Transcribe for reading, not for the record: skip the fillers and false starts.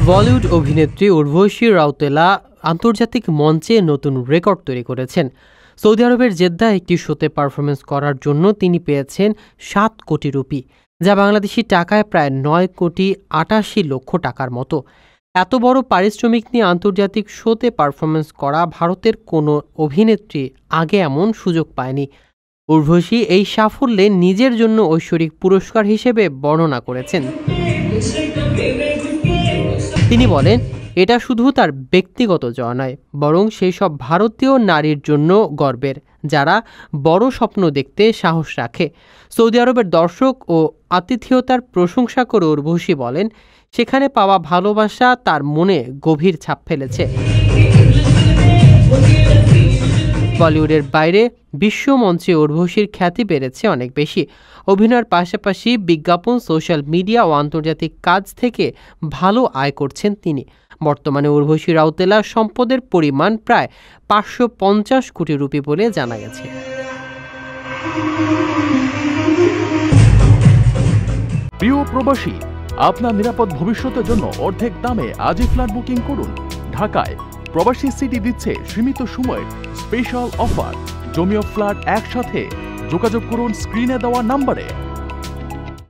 বলিউড অভিনেত্রী উর্বশী রাউতেলা আন্তর্জাতিক মঞ্চে নতুন রেকর্ড তৈরি করেছেন। সৌদি আরবের জেদ্দায় একটি শোতে পারফরমেন্স করার জন্য তিনি পেয়েছেন 7 কোটি রুপি, যা বাংলাদেশি টাকায় প্রায় 9 কোটি 88 লক্ষ টাকার মতো। এত বড় পারিশ্রমিক নিয়ে আন্তর্জাতিক শোতে পারফরমেন্স করা ভারতের কোনো অভিনেত্রী আগে এমন সুযোগ পায়নি। উর্বশী এই সাফল্যে নিজের জন্য ঐশ্বরিক পুরস্কার হিসেবে বর্ণনা করেছেন। তিনি বলেন, এটা শুধু তার ব্যক্তিগত জয় নয়, বরং সেই সব ভারতীয় নারীর জন্য গর্বের যারা বড় স্বপ্ন দেখতে সাহস রাখে। সৌদি আরবের দর্শক ও আতিথেয়তার প্রশংসা করে উর্বশী বলেন, সেখানে পাওয়া ভালোবাসা তার মনে গভীর ছাপ ফেলেছে। বলিউডের বাইরে বিশ্ব মঞ্চে উর্বশীর খ্যাতি বেড়েছে অনেক বেশি। অভিনয়ের পাশাপাশি বিজ্ঞাপন, সোশ্যাল মিডিয়া ও আন্তর্জাতিক কাজ থেকে ভালো আয় করছেন তিনি। বর্তমানে উর্বশী রাউতেলার সম্পদের পরিমাণ প্রায় 550 কোটি রুপি বলে জানা গেছে। প্রিয় প্রবাসী, আপনার নিরাপদ ভবিষ্যতের জন্য অর্ধেক দামে আজই ফ্ল্যাট বুকিং করুন। ঢাকায় প্রবাসী সিটি দিচ্ছে সীমিত সময়ের স্পেশাল অফার। জমিও ফ্ল্যাট একসাথে। যোগাযোগ করুন স্ক্রিনে দেওয়া নাম্বারে।